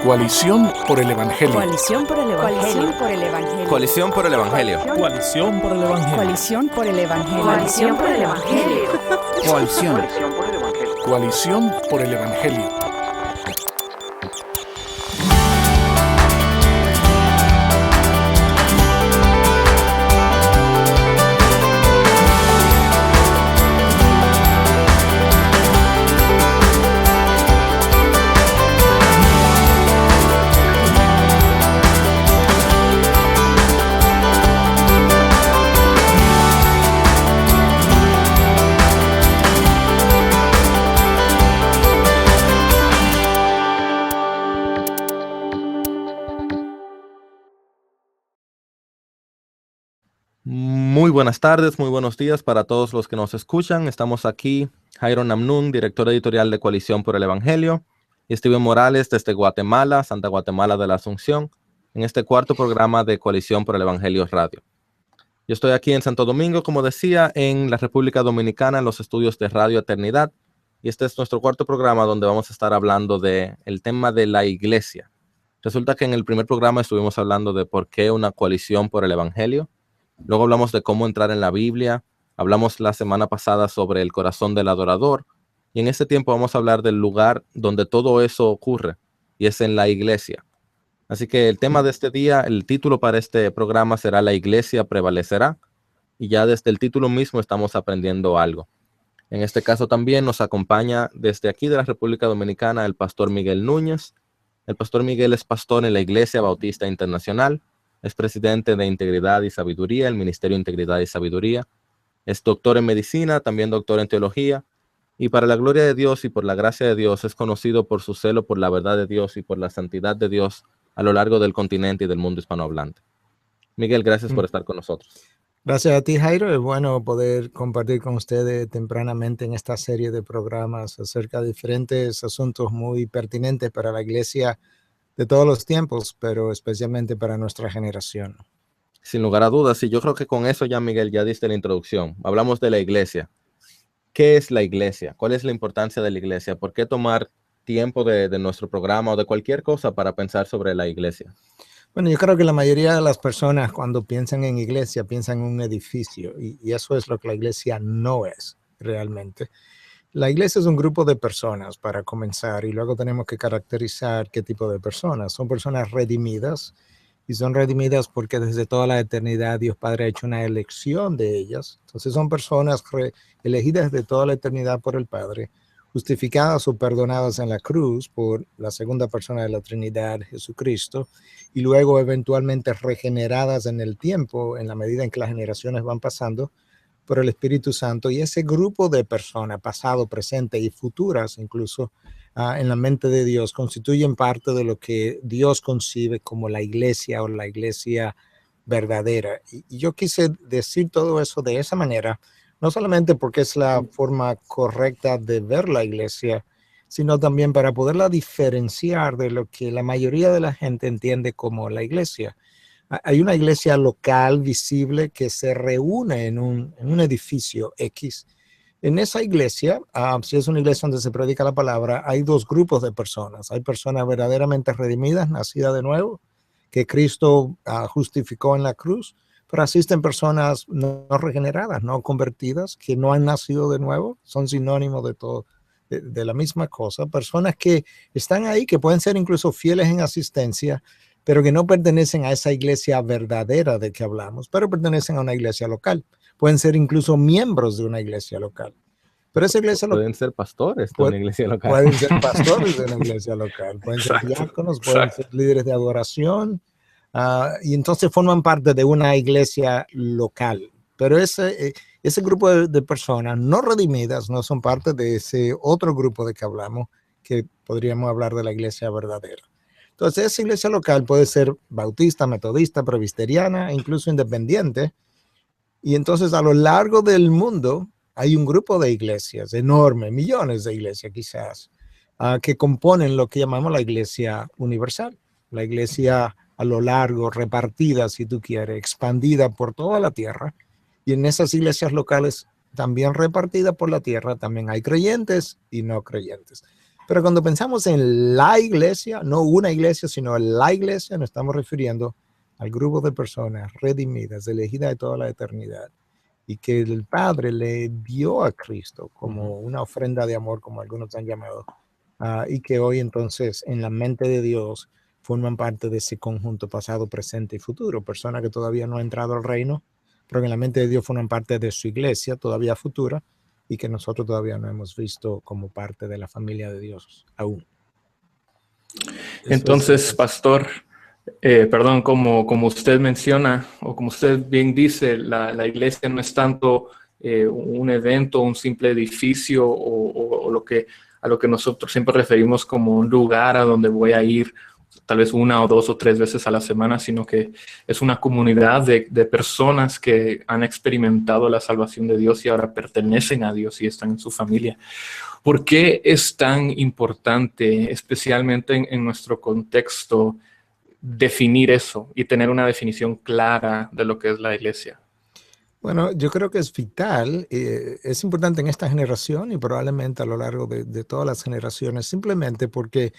Coalición por el Evangelio. Coalición por el Evangelio. Coalición por el Evangelio. Coalición por el Evangelio. Coalición por el Evangelio. Coalición por el Evangelio. Coalición. Coalición por el Evangelio. Muy buenas tardes, muy buenos días para todos los que nos escuchan. Estamos aquí, Jairo Namnun, director editorial de Coalición por el Evangelio, y Steven Morales desde Guatemala, Santa Guatemala de la Asunción, en este cuarto programa de Coalición por el Evangelio Radio. Yo estoy aquí en Santo Domingo, como decía, en la República Dominicana, en los estudios de Radio Eternidad, y este es nuestro cuarto programa donde vamos a estar hablando del tema de la iglesia. Resulta que en el primer programa estuvimos hablando de por qué una coalición por el Evangelio. Luego hablamos de cómo entrar en la Biblia, hablamos la semana pasada sobre el corazón del adorador, y en este tiempo vamos a hablar del lugar donde todo eso ocurre, y es en la iglesia. Así que el tema de este día, el título para este programa será La iglesia prevalecerá, y ya desde el título mismo estamos aprendiendo algo. En este caso también nos acompaña desde aquí de la República Dominicana el pastor Miguel Núñez. El pastor Miguel es pastor en la Iglesia Bautista Internacional. Es presidente de Integridad y Sabiduría, el Ministerio de Integridad y Sabiduría. Es doctor en medicina, también doctor en teología. Y para la gloria de Dios y por la gracia de Dios es conocido por su celo por la verdad de Dios y por la santidad de Dios a lo largo del continente y del mundo hispanohablante. Miguel, gracias por estar con nosotros. Gracias a ti, Jairo. Es bueno poder compartir con ustedes tempranamente en esta serie de programas acerca de diferentes asuntos muy pertinentes para la iglesia de todos los tiempos, pero especialmente para nuestra generación. Sin lugar a dudas, y yo creo que con eso ya, Miguel, ya diste la introducción. Hablamos de la iglesia. ¿Qué es la iglesia? ¿Cuál es la importancia de la iglesia? ¿Por qué tomar tiempo de nuestro programa o de cualquier cosa para pensar sobre la iglesia? Bueno, yo creo que la mayoría de las personas cuando piensan en iglesia piensan en un edificio, y eso es lo que la iglesia no es realmente. La iglesia es un grupo de personas para comenzar, y luego tenemos que caracterizar qué tipo de personas. Son personas redimidas, y son redimidas porque desde toda la eternidad Dios Padre ha hecho una elección de ellas. Entonces son personas elegidas de toda la eternidad por el Padre, justificadas o perdonadas en la cruz por la segunda persona de la Trinidad, Jesucristo, y luego eventualmente regeneradas en el tiempo, en la medida en que las generaciones van pasando, por el Espíritu Santo. Y ese grupo de personas, pasado, presente y futuras, incluso en la mente de Dios, constituyen parte de lo que Dios concibe como la iglesia o la iglesia verdadera. Y yo quise decir todo eso de esa manera, no solamente porque es la forma correcta de ver la iglesia, sino también para poderla diferenciar de lo que la mayoría de la gente entiende como la iglesia. Hay una iglesia local visible que se reúne en un edificio X. En esa iglesia, si es una iglesia donde se predica la palabra, hay dos grupos de personas. Hay personas verdaderamente redimidas, nacidas de nuevo, que Cristo justificó en la cruz, pero asisten personas no regeneradas, no convertidas, que no han nacido de nuevo, son sinónimos de todo, de la misma cosa. Personas que están ahí, que pueden ser incluso fieles en asistencia, pero que no pertenecen a esa iglesia verdadera de que hablamos, pero pertenecen a una iglesia local. Pueden ser incluso miembros de una iglesia local. Pero esa iglesia pueden ser pastores de una iglesia local. Pueden ser pastores de una iglesia local. Pueden ser diáconos, pueden ser líderes de adoración. Y entonces forman parte de una iglesia local. Pero ese grupo de personas no redimidas no son parte de ese otro grupo de que hablamos, que podríamos hablar de la iglesia verdadera. Entonces, esa iglesia local puede ser bautista, metodista, presbiteriana, incluso independiente. Y entonces, a lo largo del mundo, hay un grupo de iglesias enorme, millones de iglesias quizás, que componen lo que llamamos la iglesia universal. La iglesia a lo largo, repartida, si tú quieres, expandida por toda la tierra. Y en esas iglesias locales, también repartidas por la tierra, también hay creyentes y no creyentes. Pero cuando pensamos en la iglesia, no una iglesia, sino la iglesia, nos estamos refiriendo al grupo de personas redimidas, elegidas de toda la eternidad, y que el Padre le dio a Cristo como una ofrenda de amor, como algunos han llamado, y que hoy entonces en la mente de Dios forman parte de ese conjunto pasado, presente y futuro, personas que todavía no han entrado al reino, pero que en la mente de Dios forman parte de su iglesia todavía futura, y que nosotros todavía no hemos visto como parte de la familia de Dios aún. Entonces, pastor, perdón, como usted menciona, o como usted bien dice, la iglesia no es tanto un evento, un simple edificio, o a lo que nosotros siempre referimos como un lugar a donde voy a ir tal vez 1 o 2 o 3 veces a la semana, sino que es una comunidad de personas que han experimentado la salvación de Dios y ahora pertenecen a Dios y están en su familia. ¿Por qué es tan importante, especialmente en nuestro contexto, definir eso y tener una definición clara de lo que es la iglesia? Bueno, yo creo que es vital, es importante en esta generación y probablemente a lo largo de todas las generaciones, simplemente porque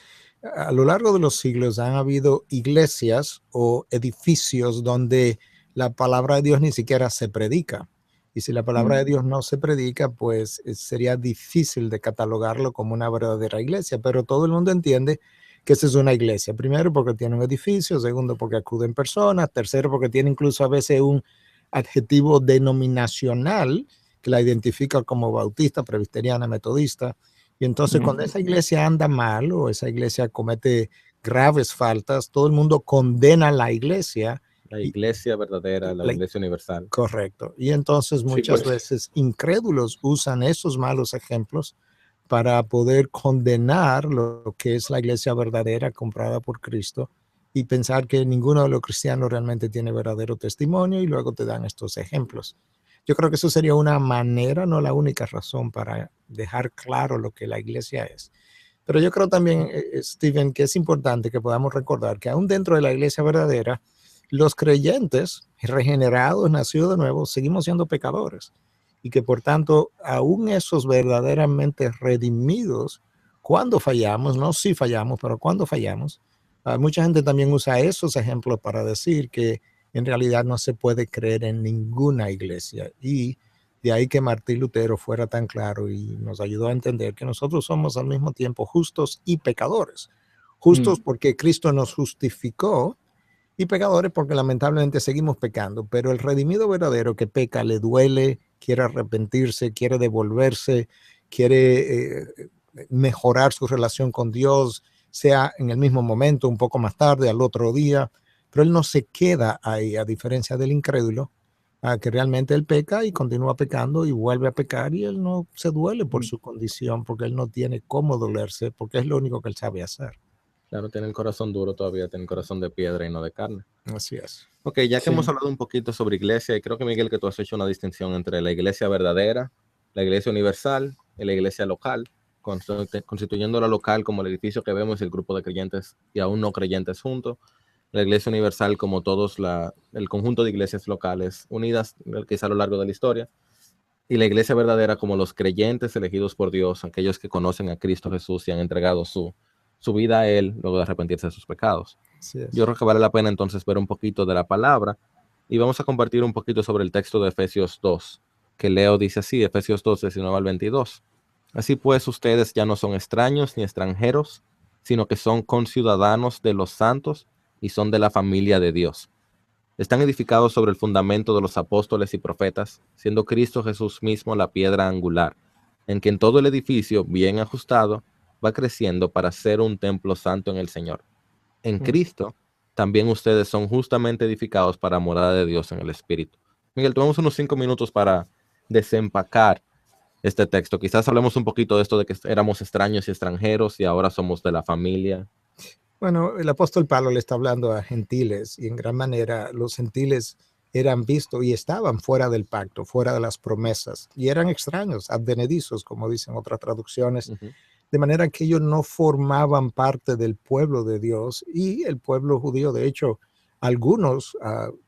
a lo largo de los siglos han habido iglesias o edificios donde la palabra de Dios ni siquiera se predica. Y si la palabra de Dios no se predica, pues sería difícil de catalogarlo como una verdadera iglesia, pero todo el mundo entiende que esa es una iglesia. Primero, porque tiene un edificio; segundo, porque acuden personas; tercero, porque tiene incluso a veces un adjetivo denominacional que la identifica como bautista, presbiteriana, metodista. Y entonces cuando esa iglesia anda mal o esa iglesia comete graves faltas, todo el mundo condena a la iglesia. La iglesia verdadera, la iglesia universal. Correcto. Y entonces muchas veces incrédulos usan esos malos ejemplos para poder condenar lo que es la iglesia verdadera comprada por Cristo y pensar que ninguno de los cristianos realmente tiene verdadero testimonio, y luego te dan estos ejemplos. Yo creo que eso sería una manera, no la única razón, para dejar claro lo que la iglesia es. Pero yo creo también, Stephen, que es importante que podamos recordar que aún dentro de la iglesia verdadera, los creyentes regenerados, nacidos de nuevo, seguimos siendo pecadores. Y que por tanto, aún esos verdaderamente redimidos, cuando fallamos, no si fallamos, pero cuando fallamos, mucha gente también usa esos ejemplos para decir que en realidad no se puede creer en ninguna iglesia. Y de ahí que Martín Lutero fuera tan claro y nos ayudó a entender que nosotros somos al mismo tiempo justos y pecadores. Justos porque Cristo nos justificó, y pecadores porque lamentablemente seguimos pecando. Pero el redimido verdadero que peca le duele, quiere arrepentirse, quiere devolverse, quiere mejorar su relación con Dios, sea en el mismo momento, un poco más tarde, al otro día, pero él no se queda ahí, a diferencia del incrédulo, que realmente él peca y continúa pecando y vuelve a pecar, y él no se duele por su condición, porque él no tiene cómo dolerse, porque es lo único que él sabe hacer. Claro, tiene el corazón duro todavía, tiene el corazón de piedra y no de carne. Así es. Ok, ya que hemos hablado un poquito sobre iglesia, y creo que, Miguel, que tú has hecho una distinción entre la iglesia verdadera, la iglesia universal y la iglesia local, constituyendo la local como el edificio que vemos y el grupo de creyentes y aún no creyentes juntos, la iglesia universal como todos el conjunto de iglesias locales unidas quizá a lo largo de la historia, y la iglesia verdadera como los creyentes elegidos por Dios, aquellos que conocen a Cristo Jesús y han entregado su vida a Él luego de arrepentirse de sus pecados. Yo creo que vale la pena entonces ver un poquito de la palabra, y vamos a compartir un poquito sobre el texto de Efesios 2, que Leo dice así, Efesios 2, 19 al 22. Así pues, ustedes ya no son extraños ni extranjeros, sino que son conciudadanos de los santos y son de la familia de Dios. Están edificados sobre el fundamento de los apóstoles y profetas, siendo Cristo Jesús mismo la piedra angular, en quien todo el edificio, bien ajustado, va creciendo para ser un templo santo en el Señor. En Cristo, también ustedes son justamente edificados para morada de Dios en el Espíritu. Miguel, tomamos unos 5 minutos para desempacar este texto. Quizás hablemos un poquito de esto de que éramos extraños y extranjeros y ahora somos de la familia. Bueno, el apóstol Pablo le está hablando a gentiles, y en gran manera los gentiles eran vistos y estaban fuera del pacto, fuera de las promesas, y eran extraños, advenedizos, como dicen otras traducciones, de manera que ellos no formaban parte del pueblo de Dios. Y el pueblo judío, de hecho, algunos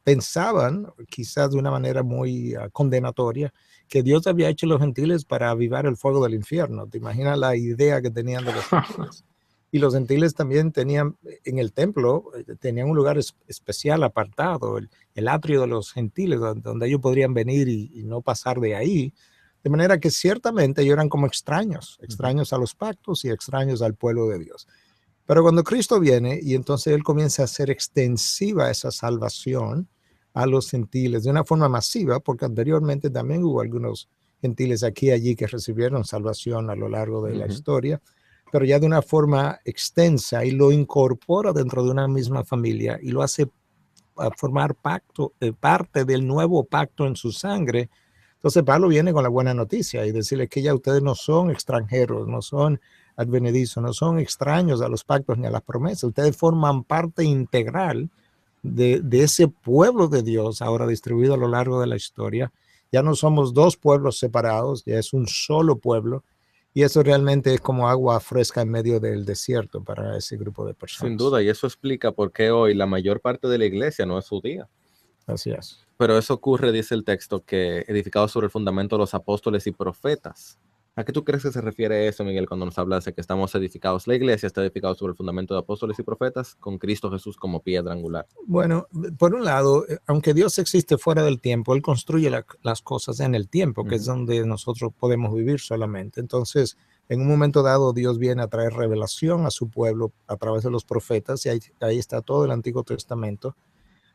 pensaban, quizás de una manera muy condenatoria, que Dios había hecho los gentiles para avivar el fuego del infierno. ¿Te imaginas la idea que tenían de los gentiles? Y los gentiles también tenían en el templo, tenían un lugar especial apartado, el atrio de los gentiles, donde ellos podrían venir y no pasar de ahí. De manera que ciertamente ellos eran como extraños a los pactos y extraños al pueblo de Dios. Pero cuando Cristo viene y entonces Él comienza a hacer extensiva esa salvación a los gentiles de una forma masiva, porque anteriormente también hubo algunos gentiles aquí y allí que recibieron salvación a lo largo de la historia, pero ya de una forma extensa, y lo incorpora dentro de una misma familia y lo hace a formar parte del nuevo pacto en su sangre. Entonces Pablo viene con la buena noticia y decirles que ya ustedes no son extranjeros, no son advenedizos, no son extraños a los pactos ni a las promesas. Ustedes forman parte integral de ese pueblo de Dios ahora distribuido a lo largo de la historia. Ya no somos dos pueblos separados, ya es un solo pueblo. Y eso realmente es como agua fresca en medio del desierto para ese grupo de personas. Sin duda, y eso explica por qué hoy la mayor parte de la iglesia no es judía. Así es. Pero eso ocurre, dice el texto, que edificado sobre el fundamento de los apóstoles y profetas. ¿A qué tú crees que se refiere eso, Miguel, cuando nos hablas de que estamos edificados? La iglesia está edificada sobre el fundamento de apóstoles y profetas, con Cristo Jesús como piedra angular. Bueno, por un lado, aunque Dios existe fuera del tiempo, Él construye las cosas en el tiempo, que es donde nosotros podemos vivir solamente. Entonces, en un momento dado, Dios viene a traer revelación a su pueblo a través de los profetas, y ahí está todo el Antiguo Testamento.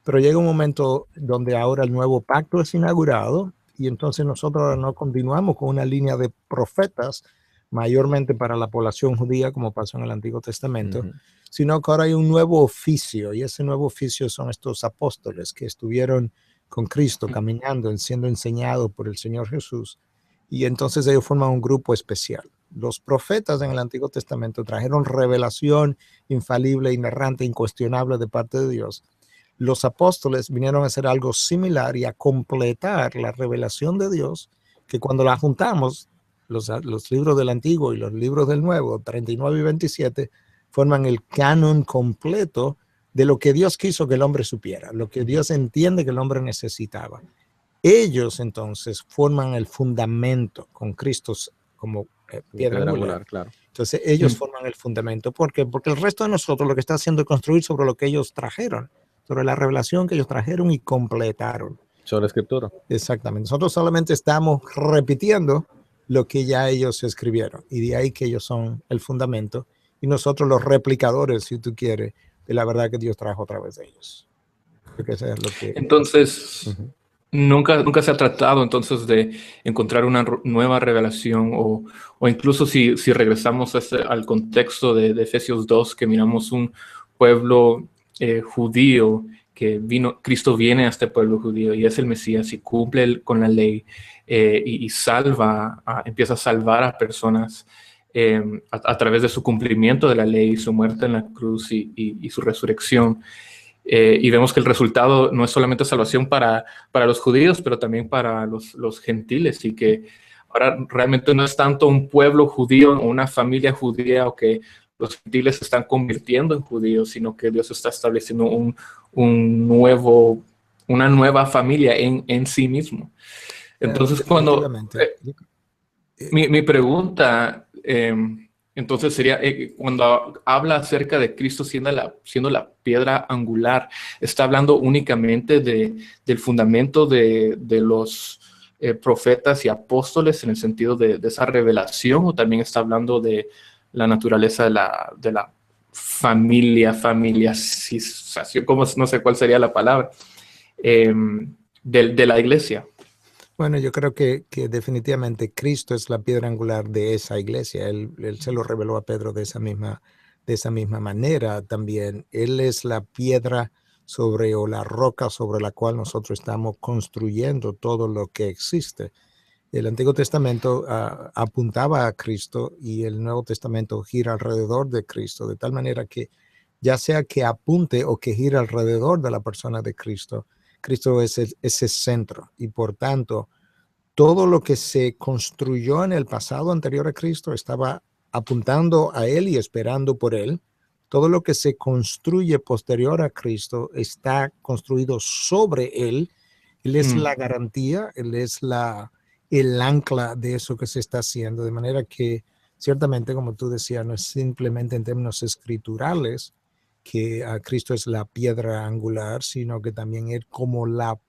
Pero llega un momento donde ahora el nuevo pacto es inaugurado, y entonces nosotros no continuamos con una línea de profetas, mayormente para la población judía, como pasó en el Antiguo Testamento, sino que ahora hay un nuevo oficio, y ese nuevo oficio son estos apóstoles que estuvieron con Cristo, caminando, siendo enseñados por el Señor Jesús, y entonces ellos forman un grupo especial. Los profetas en el Antiguo Testamento trajeron revelación infalible, inerrante, incuestionable de parte de Dios. Los apóstoles vinieron a hacer algo similar y a completar la revelación de Dios, que cuando la juntamos, los libros del Antiguo y los libros del Nuevo, 39 y 27, forman el canon completo de lo que Dios quiso que el hombre supiera, lo que Dios entiende que el hombre necesitaba. Ellos entonces forman el fundamento con Cristo como piedra angular. Claro. Entonces ellos forman el fundamento. ¿Por qué? Porque el resto de nosotros lo que está haciendo es construir sobre lo que ellos trajeron, sobre la revelación que ellos trajeron y completaron. Sobre la escritura. Exactamente. Nosotros solamente estamos repitiendo lo que ya ellos escribieron, y de ahí que ellos son el fundamento, y nosotros los replicadores, si tú quieres, de la verdad que Dios trajo a través de ellos. Porque eso es lo que... Entonces, nunca se ha tratado entonces de encontrar una nueva revelación, o incluso si regresamos al contexto de Efesios 2, que miramos un pueblo judío que Cristo viene a este pueblo judío y es el Mesías y cumple con la ley, y empieza a salvar a personas a través de su cumplimiento de la ley, su muerte en la cruz y su resurrección. Y vemos que el resultado no es solamente salvación para los judíos, pero también para los gentiles, y que ahora realmente no es tanto un pueblo judío o una familia judía, o que los gentiles se están convirtiendo en judíos, sino que Dios está estableciendo una nueva familia en sí mismo. Entonces, cuando mi pregunta entonces sería, cuando habla acerca de Cristo siendo la piedra angular, ¿está hablando únicamente del fundamento de los profetas y apóstoles en el sentido de esa revelación, o también está hablando de la naturaleza de la familia, como no sé cuál sería la palabra, de la iglesia? Bueno, yo creo que definitivamente Cristo es la piedra angular de esa iglesia. Él se lo reveló a Pedro de esa misma manera también. Él es la piedra o la roca sobre la cual nosotros estamos construyendo todo lo que existe. El Antiguo Testamento apuntaba a Cristo, y el Nuevo Testamento gira alrededor de Cristo, de tal manera que ya sea que apunte o que gira alrededor de la persona de Cristo, Cristo es ese centro, y por tanto todo lo que se construyó en el pasado anterior a Cristo estaba apuntando a Él y esperando por Él, Todo lo que se construye posterior a Cristo está construido sobre Él. Él es la garantía, Él es el ancla de eso que se está haciendo. De manera que, ciertamente, como tú decías, no es simplemente en términos escriturales que Cristo es la piedra angular, sino que también Él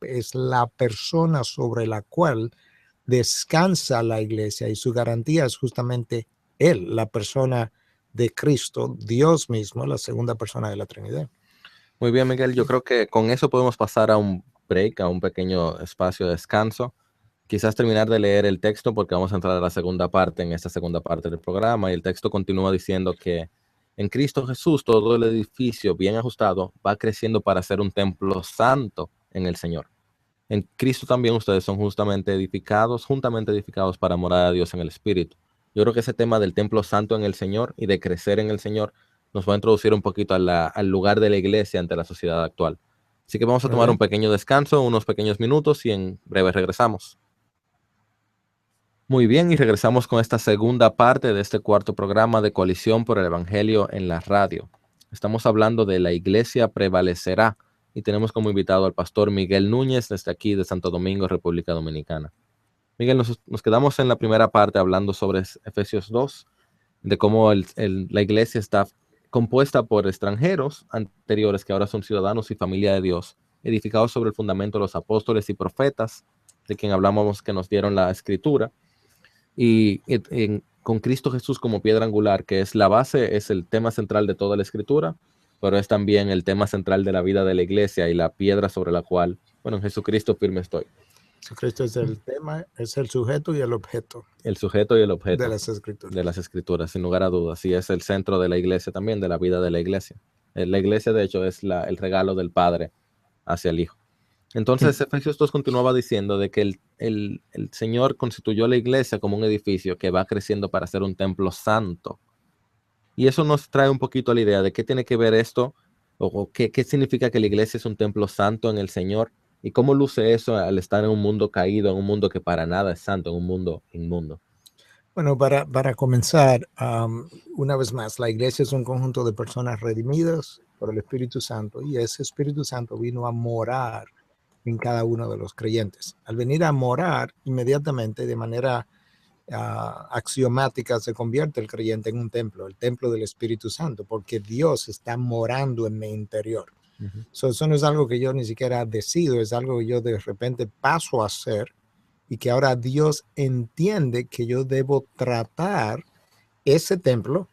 es la persona sobre la cual descansa la iglesia, y su garantía es justamente Él, la persona de Cristo, Dios mismo, la segunda persona de la Trinidad. Muy bien, Miguel. Yo creo que con eso podemos pasar a un break, a un pequeño espacio de descanso. Quizás terminar de leer el texto porque vamos a entrar a la segunda parte, en esta segunda parte del programa, y el texto continúa diciendo que en Cristo Jesús todo el edificio bien ajustado va creciendo para ser un templo santo en el Señor. En Cristo también ustedes son juntamente edificados para morar a Dios en el Espíritu. Yo creo que ese tema del templo santo en el Señor y de crecer en el Señor nos va a introducir un poquito al lugar de la iglesia ante la sociedad actual. Así que vamos a tomar un pequeño descanso, unos pequeños minutos, y en breve regresamos. Muy bien, y regresamos con esta segunda parte de este cuarto programa de Coalición por el Evangelio en la radio. Estamos hablando de la iglesia prevalecerá y tenemos como invitado al pastor Miguel Núñez desde aquí de Santo Domingo, República Dominicana. Miguel, nos quedamos en la primera parte hablando sobre Efesios 2, de cómo la iglesia está compuesta por extranjeros anteriores que ahora son ciudadanos y familia de Dios, edificados sobre el fundamento de los apóstoles y profetas, de quien hablamos que nos dieron la escritura, y con Cristo Jesús como piedra angular, que es la base, es el tema central de toda la escritura, pero es también el tema central de la vida de la iglesia y la piedra sobre la cual, bueno, en Jesucristo firme estoy. Jesucristo es el tema, es el sujeto y el objeto. El sujeto y el objeto de las escrituras. De las escrituras, sin lugar a dudas. Y es el centro de la iglesia también, de la vida de la iglesia. La iglesia, de hecho, es el regalo del Padre hacia el Hijo. Entonces, Efesios 2 continuaba diciendo de que el Señor constituyó la iglesia como un edificio que va creciendo para ser un templo santo. Y eso nos trae un poquito a la idea de qué tiene que ver esto, o qué significa que la iglesia es un templo santo en el Señor, y cómo luce eso al estar en un mundo caído, en un mundo que para nada es santo, en un mundo inmundo. Bueno, para comenzar, una vez más, la iglesia es un conjunto de personas redimidas por el Espíritu Santo, y ese Espíritu Santo vino a morar en cada uno de los creyentes. Al venir a morar, inmediatamente, de manera axiomática, se convierte el creyente en un templo, el templo del Espíritu Santo, porque Dios está morando en mi interior. Eso no es algo que yo ni siquiera decido, es algo que yo de repente paso a hacer, y que ahora Dios entiende que yo debo tratar ese templo,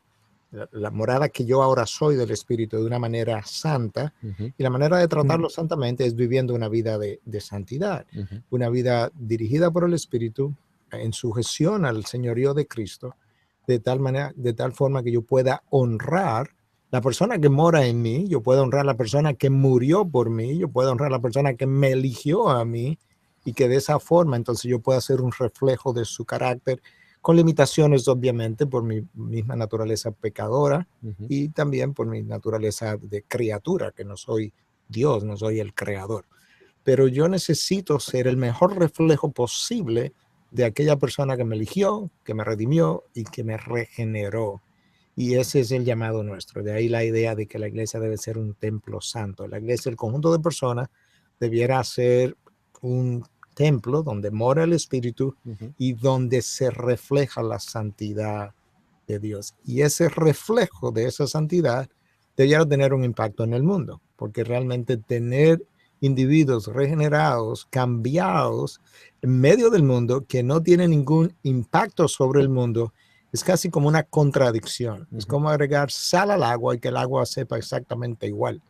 la morada que yo ahora soy del Espíritu, de una manera santa, y la manera de tratarlo santamente es viviendo una vida de santidad, una vida dirigida por el Espíritu, en sujeción al señorío de Cristo, de tal forma que yo pueda honrar la persona que mora en mí, yo puedo honrar la persona que murió por mí, yo puedo honrar la persona que me eligió a mí, y que de esa forma entonces yo pueda ser un reflejo de su carácter, con limitaciones obviamente por mi misma naturaleza pecadora, y también por mi naturaleza de criatura, que no soy Dios, no soy el creador. Pero yo necesito ser el mejor reflejo posible de aquella persona que me eligió, que me redimió y que me regeneró. Y ese es el llamado nuestro. De ahí la idea de que la iglesia debe ser un templo santo. La iglesia, el conjunto de personas, debiera ser un templo donde mora el Espíritu y donde se refleja la santidad de Dios. Y ese reflejo de esa santidad debiera tener un impacto en el mundo, porque realmente tener individuos regenerados, cambiados en medio del mundo, que no tienen ningún impacto sobre el mundo, es casi como una contradicción. Es como agregar sal al agua y que el agua sepa exactamente igual.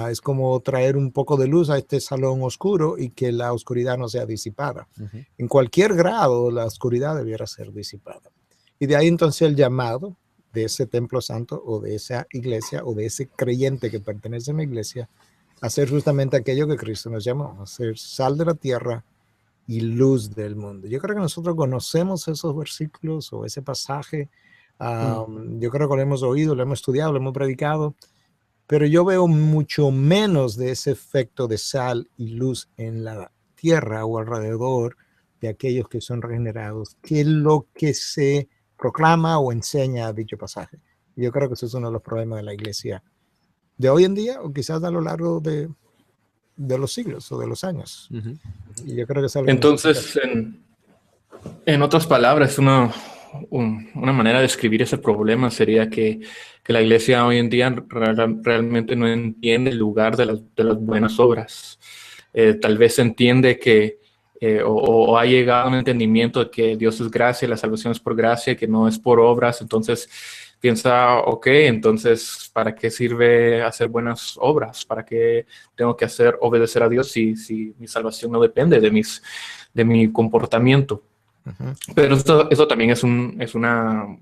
Es como traer un poco de luz a este salón oscuro y que la oscuridad no sea disipada. En cualquier grado, la oscuridad debiera ser disipada. Y de ahí entonces el llamado de ese templo santo, o de esa iglesia, o de ese creyente que pertenece a una iglesia, a hacer justamente aquello que Cristo nos llamó, a ser sal de la tierra y luz del mundo. Yo creo que nosotros conocemos esos versículos o ese pasaje. Yo creo que lo hemos oído, lo hemos estudiado, lo hemos predicado, pero yo veo mucho menos de ese efecto de sal y luz en la tierra o alrededor de aquellos que son regenerados, que lo que se proclama o enseña dicho pasaje. Yo creo que eso es uno de los problemas de la iglesia de hoy en día, o quizás a lo largo de los siglos o de los años. Y yo creo que es algo. Entonces, en otras palabras, una manera de describir ese problema sería que la iglesia hoy en día realmente no entiende el lugar de las buenas obras. Tal vez entiende que, o ha llegado a un entendimiento de que Dios es gracia y la salvación es por gracia, que no es por obras. Entonces piensa, ok, entonces, ¿para qué sirve hacer buenas obras? ¿Para qué tengo que obedecer a Dios si mi salvación no depende de mi comportamiento? Pero eso también es una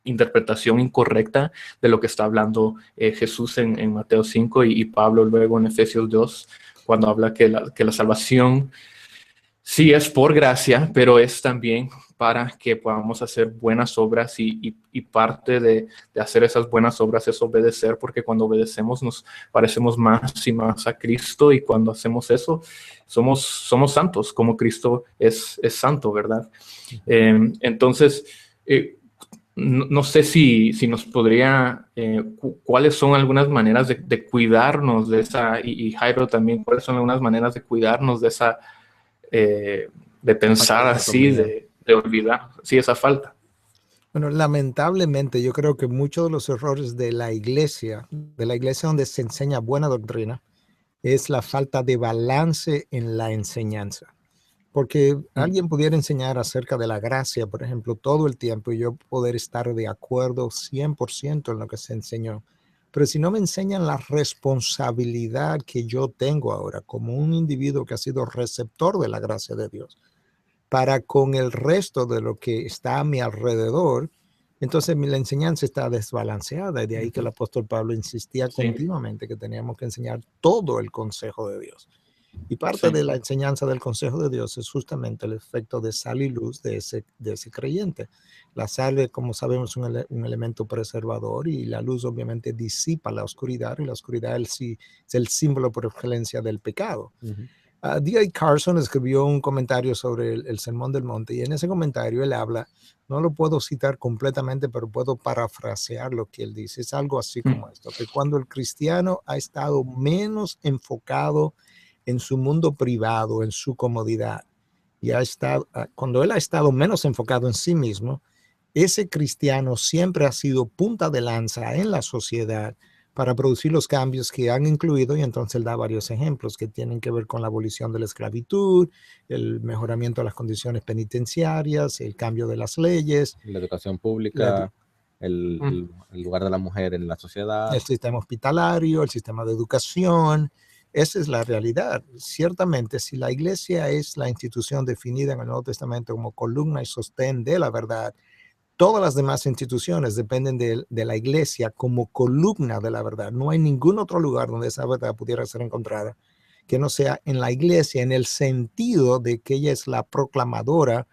interpretación incorrecta de lo que está hablando Jesús en Mateo 5 y Pablo luego en Efesios 2, cuando habla que la salvación sí es por gracia, pero es también para que podamos hacer buenas obras y parte de hacer esas buenas obras es obedecer, porque cuando obedecemos nos parecemos más y más a Cristo, y cuando hacemos eso somos santos como Cristo es santo, ¿verdad? Entonces, no sé si nos podría, cuáles son algunas maneras de cuidarnos de esa, y Jairo también, cuáles son algunas maneras de cuidarnos de esa, de pensar así, de olvidar, sí, esa falta. Bueno, lamentablemente yo creo que muchos de los errores de la iglesia donde se enseña buena doctrina, es la falta de balance en la enseñanza. Porque alguien pudiera enseñar acerca de la gracia, por ejemplo, todo el tiempo, y yo poder estar de acuerdo 100% en lo que se enseñó. Pero si no me enseñan la responsabilidad que yo tengo ahora como un individuo que ha sido receptor de la gracia de Dios, para con el resto de lo que está a mi alrededor, entonces la enseñanza está desbalanceada. Y de ahí que el apóstol Pablo insistía continuamente que teníamos que enseñar todo el consejo de Dios. Y parte de la enseñanza del consejo de Dios es justamente el efecto de sal y luz de ese creyente. La sal, como sabemos, es un elemento preservador, y la luz obviamente disipa la oscuridad, y la oscuridad es el símbolo por excelencia del pecado. D.A. Carson escribió un comentario sobre el Sermón del Monte, y en ese comentario él habla, no lo puedo citar completamente, pero puedo parafrasear lo que él dice. Es algo así como esto, que cuando el cristiano ha estado menos enfocado en su mundo privado, en su comodidad, y cuando él ha estado menos enfocado en sí mismo, ese cristiano siempre ha sido punta de lanza en la sociedad para producir los cambios que han incluido, y entonces él da varios ejemplos que tienen que ver con la abolición de la esclavitud, el mejoramiento de las condiciones penitenciarias, el cambio de las leyes, la educación pública, el lugar de la mujer en la sociedad, el sistema hospitalario, el sistema de educación. Esa es la realidad. Ciertamente, si la iglesia es la institución definida en el Nuevo Testamento como columna y sostén de la verdad, todas las demás instituciones dependen de la iglesia como columna de la verdad. No hay ningún otro lugar donde esa verdad pudiera ser encontrada que no sea en la iglesia, en el sentido de que ella es la proclamadora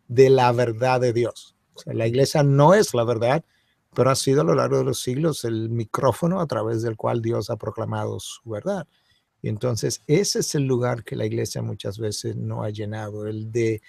de la verdad de Dios. O sea, la iglesia no es la verdad, pero ha sido a lo largo de los siglos el micrófono a través del cual Dios ha proclamado su verdad. Y entonces ese es el lugar que la iglesia muchas veces no ha llenado, el de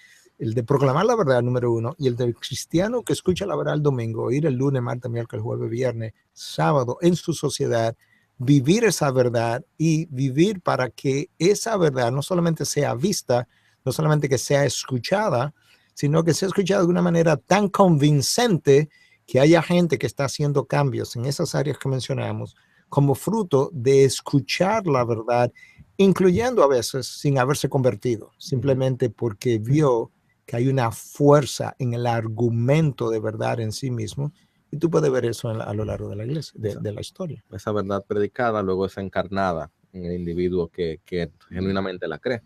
proclamar la verdad, número uno, y el del cristiano que escucha la verdad el domingo, ir el lunes, martes, miércoles, jueves, viernes, sábado en su sociedad, vivir esa verdad y vivir para que esa verdad no solamente sea vista, no solamente que sea escuchada, sino que sea escuchada de una manera tan convincente que haya gente que está haciendo cambios en esas áreas que mencionamos, como fruto de escuchar la verdad, incluyendo a veces sin haberse convertido, simplemente porque vio que hay una fuerza en el argumento de verdad en sí mismo, y tú puedes ver eso a lo largo de la iglesia, de la historia. Esa verdad predicada luego es encarnada en el individuo que genuinamente la cree.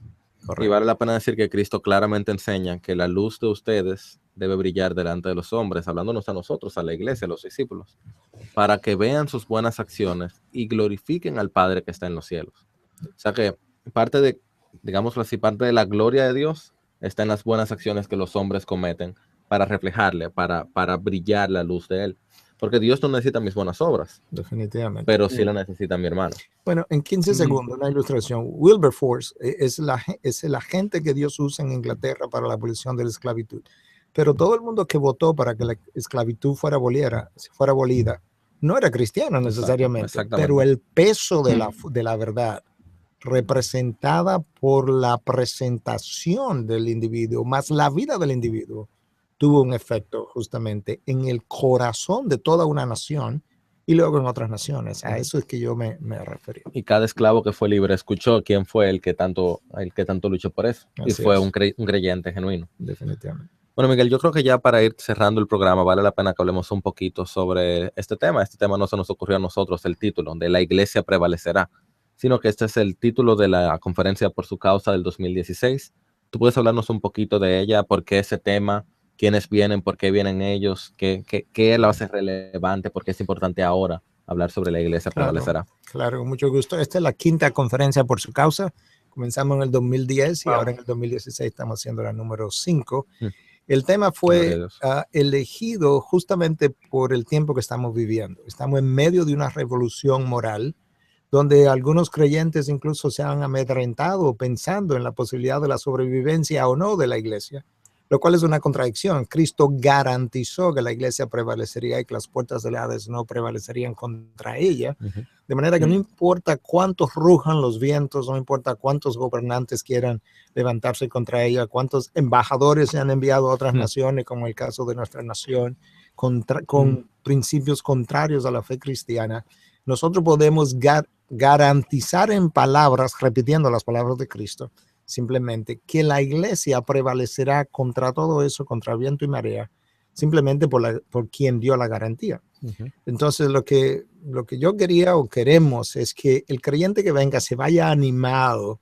Correcto. Y vale la pena decir que Cristo claramente enseña que la luz de ustedes debe brillar delante de los hombres, hablándonos a nosotros, a la iglesia, a los discípulos, para que vean sus buenas acciones y glorifiquen al Padre que está en los cielos. O sea que parte de, digámoslo así, parte de la gloria de Dios está en las buenas acciones que los hombres cometen para reflejarle, para brillar la luz de Él. Porque Dios no necesita mis buenas obras. Definitivamente. Pero sí la necesita mi hermano. Bueno, en 15 segundos, una ilustración. Wilberforce es el agente que Dios usa en Inglaterra para la abolición de la esclavitud. Pero todo el mundo que votó para que la esclavitud fuera abolida, no era cristiano necesariamente, exactamente. pero el peso de la verdad representada por la presentación del individuo, más la vida del individuo, tuvo un efecto justamente en el corazón de toda una nación y luego en otras naciones. A eso es que yo me refería. Y cada esclavo que fue libre escuchó quién fue el que tanto luchó por eso. Así y fue es. un creyente genuino. Definitivamente. Bueno, Miguel, yo creo que ya para ir cerrando el programa vale la pena que hablemos un poquito sobre este tema. Este tema no se nos ocurrió a nosotros, el título de La Iglesia prevalecerá, sino que este es el título de la conferencia por su causa del 2016. ¿Tú puedes hablarnos un poquito de ella? ¿Por qué ese tema? ¿Quiénes vienen? ¿Por qué vienen ellos? ¿Qué lo hace relevante? ¿Por qué es importante ahora hablar sobre la Iglesia prevalecerá? Claro, con mucho gusto. Esta es la 5ª conferencia por su causa. Comenzamos en el 2010 y ahora en el 2016 estamos haciendo la número 5. El tema fue elegido justamente por el tiempo que estamos viviendo. Estamos en medio de una revolución moral donde algunos creyentes incluso se han amedrentado pensando en la posibilidad de la sobrevivencia o no de la iglesia, lo cual es una contradicción. Cristo garantizó que la iglesia prevalecería y que las puertas del Hades no prevalecerían contra ella. De manera que no importa cuántos rujan los vientos, no importa cuántos gobernantes quieran levantarse contra ella, cuántos embajadores se han enviado a otras naciones, como el caso de nuestra nación, con principios contrarios a la fe cristiana, nosotros podemos garantizar en palabras, repitiendo las palabras de Cristo, simplemente que la iglesia prevalecerá contra todo eso, contra viento y marea, simplemente por quien dio la garantía. Entonces, lo que yo quería o queremos es que el creyente que venga se vaya animado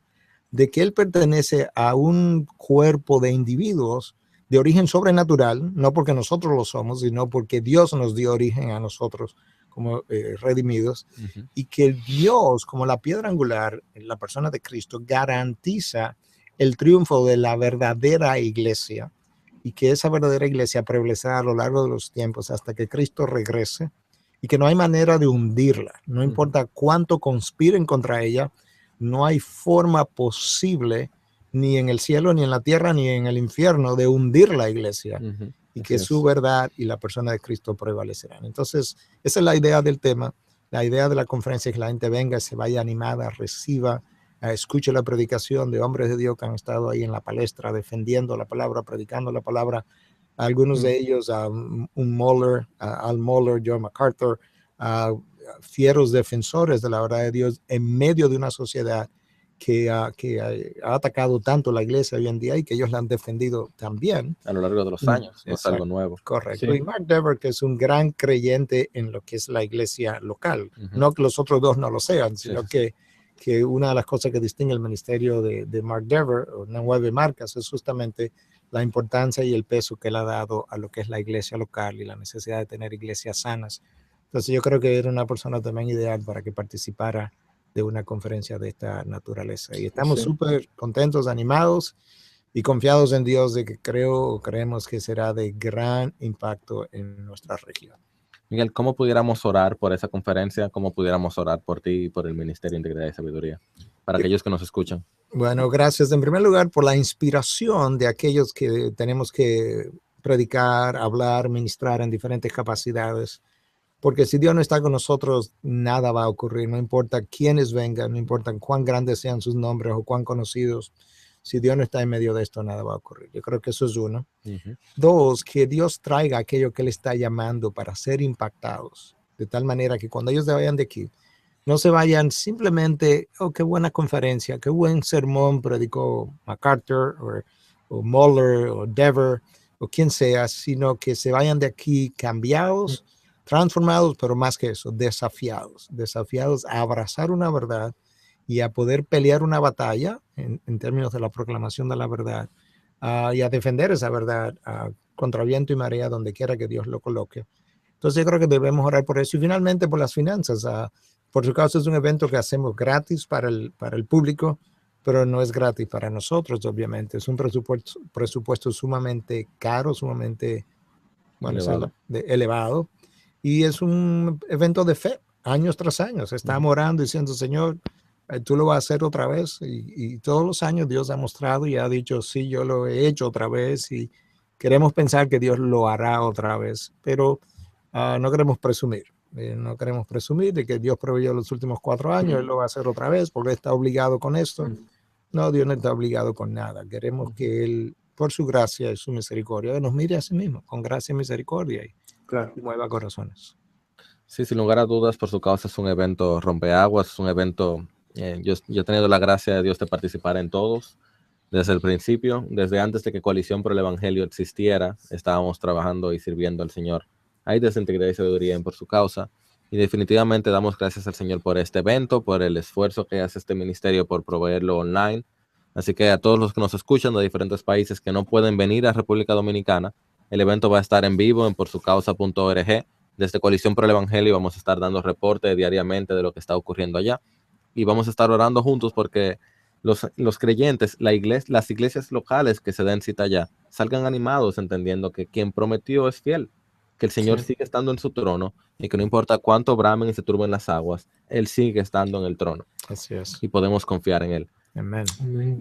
de que él pertenece a un cuerpo de individuos de origen sobrenatural, no porque nosotros lo somos, sino porque Dios nos dio origen a nosotros como redimidos, y que Dios, como la piedra angular, en la persona de Cristo, garantiza el triunfo de la verdadera iglesia, y que esa verdadera iglesia prevalecerá a lo largo de los tiempos hasta que Cristo regrese, y que no hay manera de hundirla, no importa cuánto conspiren contra ella, no hay forma posible, ni en el cielo, ni en la tierra, ni en el infierno, de hundir la iglesia, y que su verdad y la persona de Cristo prevalecerán. Entonces, esa es la idea del tema. La idea de la conferencia es que la gente venga, se vaya animada, reciba, escuche la predicación de hombres de Dios que han estado ahí en la palestra defendiendo la palabra, predicando la palabra. Algunos de ellos, Al Mohler, John MacArthur, fieros defensores de la verdad de Dios en medio de una sociedad que ha atacado tanto la iglesia hoy en día y que ellos la han defendido también. A lo largo de los años, no es algo nuevo. Correcto. Sí. Y Mark Dever, que es un gran creyente en lo que es la iglesia local. No que los otros dos no lo sean, sino que una de las cosas que distingue el ministerio de Mark Dever, o 9 marcas, es justamente la importancia y el peso que él ha dado a lo que es la iglesia local y la necesidad de tener iglesias sanas. Entonces yo creo que era una persona también ideal para que participara de una conferencia de esta naturaleza. Y estamos súper contentos, animados y confiados en Dios de que creemos que será de gran impacto en nuestra región. Miguel, ¿cómo pudiéramos orar por esa conferencia? ¿Cómo pudiéramos orar por ti y por el Ministerio de Integridad y Sabiduría? Para aquellos que nos escuchan. Bueno, gracias en primer lugar por la inspiración de aquellos que tenemos que predicar, hablar, ministrar en diferentes capacidades. Porque si Dios no está con nosotros, nada va a ocurrir. No importa quiénes vengan, no importa cuán grandes sean sus nombres o cuán conocidos. Si Dios no está en medio de esto, nada va a ocurrir. Yo creo que eso es uno. 2, que Dios traiga aquello que Él está llamando para ser impactados. De tal manera que cuando ellos se vayan de aquí, no se vayan simplemente, oh, qué buena conferencia, qué buen sermón predicó MacArthur o Mohler o Dever o quien sea, sino que se vayan de aquí cambiados, transformados, pero más que eso, desafiados a abrazar una verdad y a poder pelear una batalla en términos de la proclamación de la verdad y a defender esa verdad contra viento y marea donde quiera que Dios lo coloque. Entonces yo creo que debemos orar por eso y finalmente por las finanzas. Por su causa es un evento que hacemos gratis para el público, pero no es gratis para nosotros, obviamente. Es un presupuesto sumamente caro, sumamente elevado. Y es un evento de fe, años tras años. Estamos orando diciendo, Señor, tú lo vas a hacer otra vez. Y todos los años Dios ha mostrado y ha dicho, sí, yo lo he hecho otra vez. Y queremos pensar que Dios lo hará otra vez. Pero no queremos presumir. No queremos presumir de que Dios proveyó los últimos 4 años, Él lo va a hacer otra vez porque Él está obligado con esto. No, Dios no está obligado con nada. Queremos que Él, por su gracia y su misericordia, nos mire a sí mismo, con gracia y misericordia, y mueva corazones. Sí, sin lugar a dudas, por su causa es un evento rompeaguas, es un evento, yo he tenido la gracia de Dios de participar en todos, desde el principio, desde antes de que Coalición por el Evangelio existiera, estábamos trabajando y sirviendo al Señor. Hay desde integridad y sabiduría por su causa, y definitivamente damos gracias al Señor por este evento, por el esfuerzo que hace este ministerio por proveerlo online. Así que a todos los que nos escuchan de diferentes países que no pueden venir a República Dominicana, el evento va a estar en vivo en porsucausa.org. Desde Coalición por el Evangelio vamos a estar dando reporte diariamente de lo que está ocurriendo allá, y vamos a estar orando juntos porque los creyentes, las iglesias locales que se den cita allá, salgan animados entendiendo que quien prometió es fiel, que el Señor sigue estando en su trono y que no importa cuánto bramen y se turben las aguas, Él sigue estando en el trono. Así es. Y podemos confiar en Él. Amén.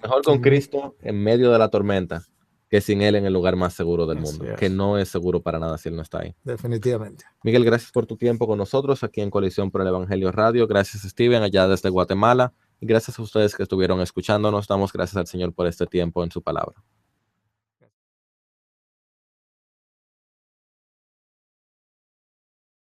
Mejor con Cristo en medio de la tormenta que sin Él en el lugar más seguro del mundo, que no es seguro para nada si Él no está ahí. Definitivamente. Miguel, gracias por tu tiempo con nosotros aquí en Coalición por el Evangelio Radio. Gracias, Steven, allá desde Guatemala. Y gracias a ustedes que estuvieron escuchándonos. Damos gracias al Señor por este tiempo en su palabra.